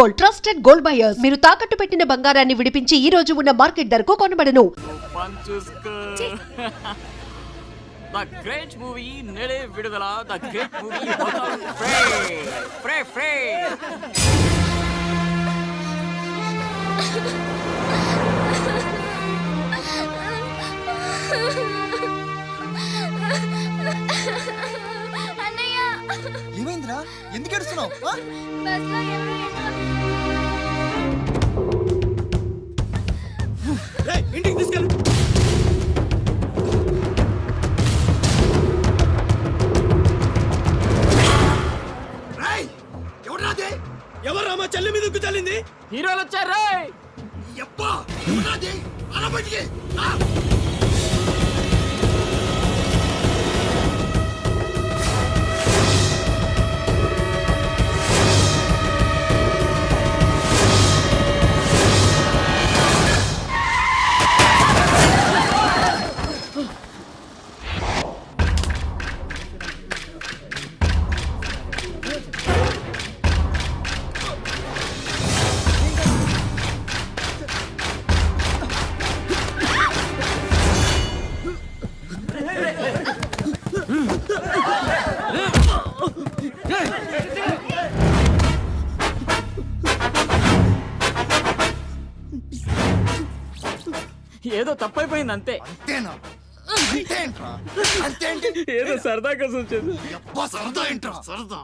Gold, trusted gold buyers. మీరు తాకట్టు పెట్టిన బంగారాన్ని విడిపించి ఈ రోజు ఉన్న మార్కెట్ ధరకు కొనబడను. The great movie Nede Vidudala, the great movie Frey. అన్నయ్య ఏమైందిరా? ఎందుకు ఏడుస్తున్నావు? బస్లో ఎవరో ఇంటికి తీసుకెళ్ళు. ఎవరు మా చెల్లి మీద చల్లింది? హీరోలు వచ్చారు. ఏదో తప్పైపోయింది అంతే. అంతేనా? అంతేంటి? ఏదో సరదా కోసం చేసి. సరదా ఏంట్రా? సరదా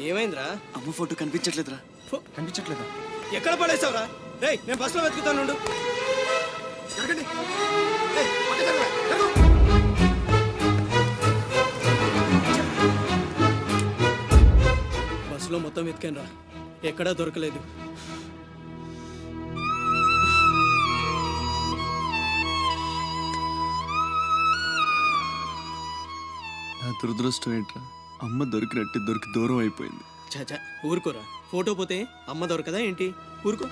ఏమైందిరా? అమ్మ ఫోటో కనిపించట్లేదురా. కనిపించట్లేదా? ఎక్కడ పడేసావురా? రేయ్ నేను బస్సులో వెతుకుతాను. బస్సులో మొత్తం వెతికాను రా, ఎక్కడా దొరకలేదు. నా దురదృష్టం ఏంట్రా? అమ్మ దొరికి దూరం అయిపోయింది. చాచా ఊరుకోరా, ఫోటో పోతే అమ్మ దొరకదా ఏంటి? ఊరుకో.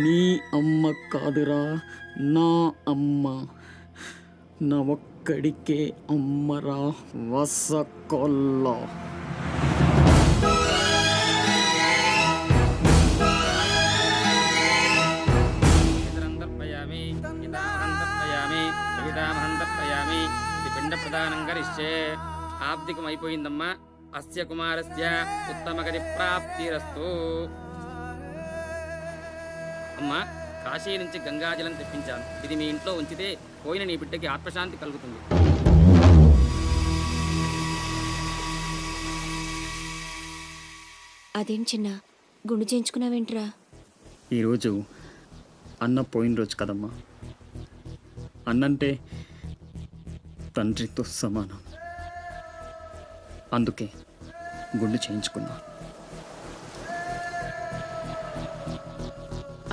నీ అమ్మ కాదురా, నా అమ్మ. నా ఒక్కడికే అమ్మరా వసకొల్ల. పిండ ప్రదానం కరిష్యే. ఆబ్దికం అయిపోయిందమ్మా. అస్య కుమారస్య ఉత్తమగతి ప్రాప్తిరస్తు. అమ్మా, కాశీ నుంచి గంగాజలం తెప్పించాను. ఇది మీ ఇంట్లో ఉంచితే పోయిన నీ బిడ్డకి ఆత్మశాంతి కలుగుతుంది. అదేం చిన్న గుండు చేయించుకున్నావేంట్రా? ఈరోజు అన్న పోయిన రోజు కదమ్మా. అన్నంటే తండ్రితో సమానం. అందుకే గుండు చేయించుకున్నా.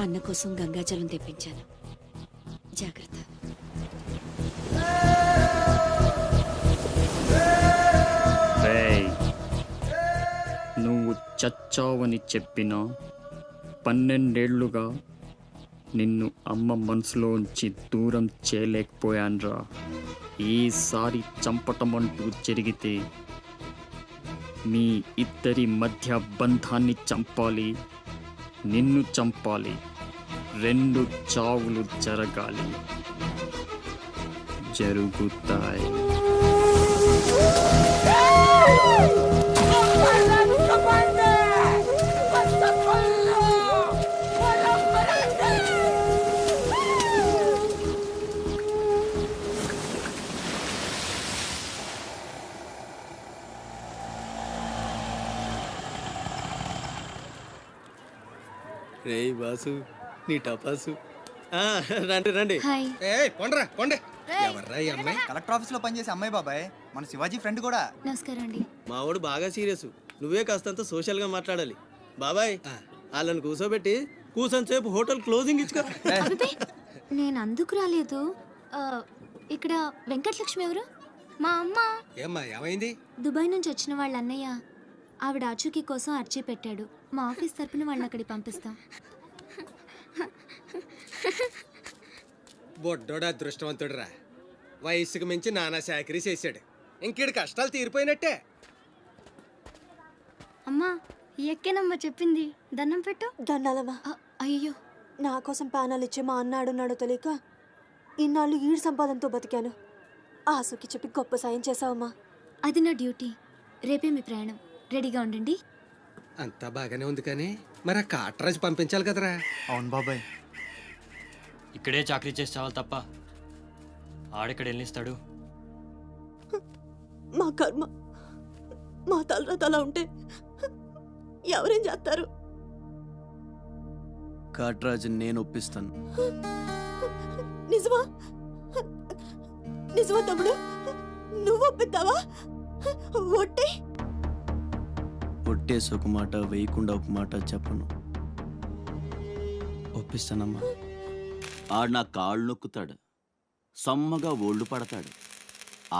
అన్న కోసం గంగాజలం తెప్పించాను, జాగ్రత్త. నువ్వు చచ్చావని చెప్పిన 12 ఏళ్లుగా నిన్ను అమ్మ మనసులోంచి దూరం చేయలేకపోయాన్రా. ఈసారి చంపటమంటూ జరిగితే మీ ఇద్దరి మధ్య బంధాన్ని చంపాలి, నిన్ను చంపాలి. 2 చావులు జరగాలి. జరుగుతాయి. రేయ్ బాసు నీ టపాసు ఆ, రండి రండి హాయ్. కొండ్రా కొండే ఎవర్రా ఈ అమ్మాయి? కలెక్టర్ ఆఫీస్ లో పనిచేసే అమ్మాయి బాబాయ్, మన శివాజీ ఫ్రెండ్ కూడా. నమస్కారం అండి. మావాడు బాగా సీరియస్, నువ్వే కాస్తంత సోషల్ గా మాట్లాడాలి. బాబాయ్ వాళ్ళని కూర్చోబెట్టి కూర్చొని సేపు హోటల్ క్లోజింగ్ ఇచ్చుకో. అబ్బే, నేను అందుకు రాలేదు. ఆ, ఇక్కడ వెంకటలక్ష్మి ఎవరు? మా అమ్మ. ఏమ్మా ఏమైంది? దుబాయ్ నుంచి వచ్చిన వాళ్ళ అన్నయ్య ఆవిడ ఆచూకీ కోసం అర్చీ పెట్టాడు. మా ఆఫీస్ తరపున వాళ్ళని అక్కడికి పంపిస్తాం. బొడ్డోడు అదృష్టవంతుడురా, వయసుకు మించి నానా చాకరీ చేశాడు. ఇంకేడు కష్టాలు తీరిపోయినట్టే. అమ్మా ఎక్కేనమ్మా చెప్పింది, దండం పెట్టు. దండాలమ్మా. అయ్యో, నా కోసం ప్యానాలు ఇచ్చే మా అన్న ఆడున్నాడో తెలియక ఇన్నాళ్ళు ఈడు సంపాదనతో బతికాను. ఆసుకి చెప్పి గొప్ప సాయం చేసావమ్మా. అది నా డ్యూటీ. రేపే మీ ప్రయాణం, రెడీగా ఉండండి. అంతా బాగానే ఉంది కానీ మరి ఆ కాట్రాజు పంపించాలి కదరా. అవును బాబాయ్, ఇక్కడే చాకరీ చేసి చావాలి తప్ప ఆడెక్కడ వెళ్ళిస్తాడు. మా కర్మ, మా తలరాత అలా ఉంటే ఎవరేం చేస్తారు? కాట్రాజు నేను ఒప్పిస్తాను. నిజమా? నిజమా తమ్ముడు? నువ్వు ఒప్పిద్దావా? ఒట్టి ఒట్టేసి ఒక మాట, వేయకుండా ఒక మాట చెప్పను. ఒప్పిస్తానమ్మా. ఆడు నా కాళ్ళు నొక్కుతాడు, సమ్మగా ఒళ్ళు పడతాడు.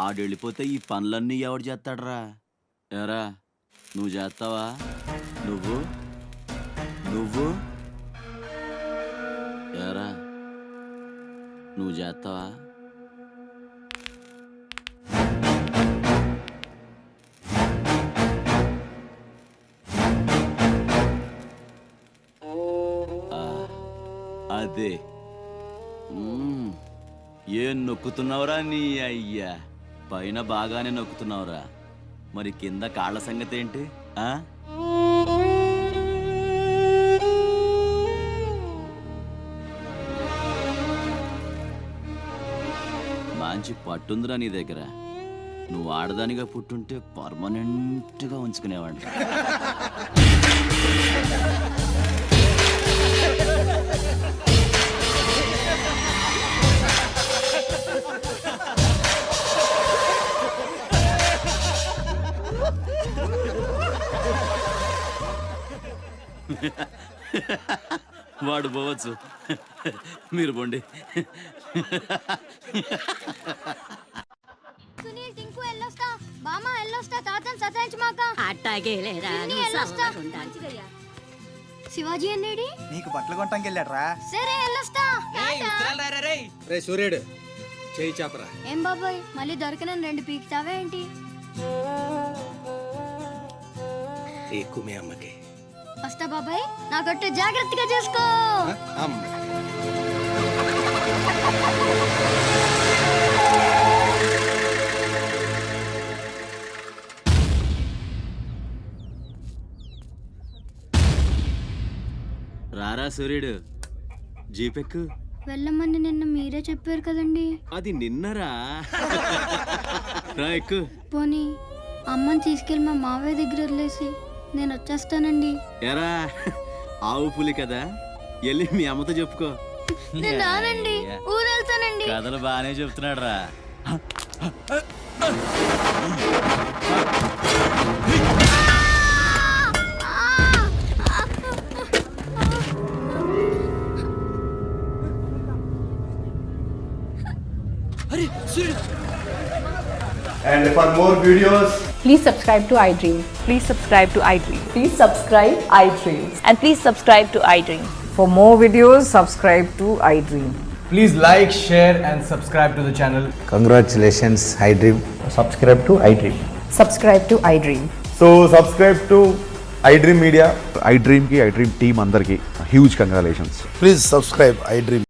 ఆడెళ్ళిపోతే ఈ పనులన్నీ ఎవడు చేస్తాడరా? ఎరా నువ్వు చేస్తావా? నువ్వు నువ్వు ఎరా నువ్వు చేస్తావా? అదే ఏం నొక్కుతున్నావురా నీ అయ్యా? పైన బాగానే నొక్కుతున్నావురా, మరి కింద కాళ్ళ సంగతి ఏంటి? మంచి పట్టుందిరా నీ దగ్గర. నువ్వు ఆడదానిగా పుట్టుంటే పర్మనెంట్గా ఉంచుకునేవాడు. వాడు పోవచ్చు, మీరు పోండి. సునీల్, టింకు ఎల్లొస్తా, బామా ఎల్లొస్తా, తాతని సతాయించమాక. అట్టాగే లేరా, పిన్ని ఎల్లొస్తా. శివాజీ అన్నేడి? నీకు బట్టలు కొనటానికి వెళ్ళాడ్రా. సరే ఎల్లొస్తా. రే సూర్యుడు చేయి చాపరా. ఏం బాబాయ్, మళ్ళీ దొరకనని 2 పీకుతావా ఏంటి? ఎక్కువ మీ అమ్మకి. వస్తా బాబాయ్, నా కొట్టు జాగ్రత్తగా చూసుకో. అమ్మ రారా సూర్యుడు, జీపెక్కు. వెళ్ళమని నిన్న మీరే చెప్పారు కదండి. అది నిన్నరా. రా ఎక్కు. పోనీ అమ్మని తీసుకెళ్ళి మా మావయ్య దగ్గర వదిలేసి నేను వచ్చేస్తానండి. ఎరా ఆవు పులి కదా, వెళ్ళి మీ అమ్మతో చెప్పుకో. నేను రానండి, ఊరు వెళ్తానండి. కథలు బాగానే చెప్తున్నాడు రా. And for more videos, Please subscribe to iDream. Please subscribe to iDream. Please subscribe iDream. And please subscribe to iDream. For more videos, subscribe to iDream. please like, share and subscribe to the channel. Congratulations iDream. Subscribe to iDream. Subscribe to iDream. So subscribe to iDream Media. iDream team andarki huge congratulations. Please subscribe iDream.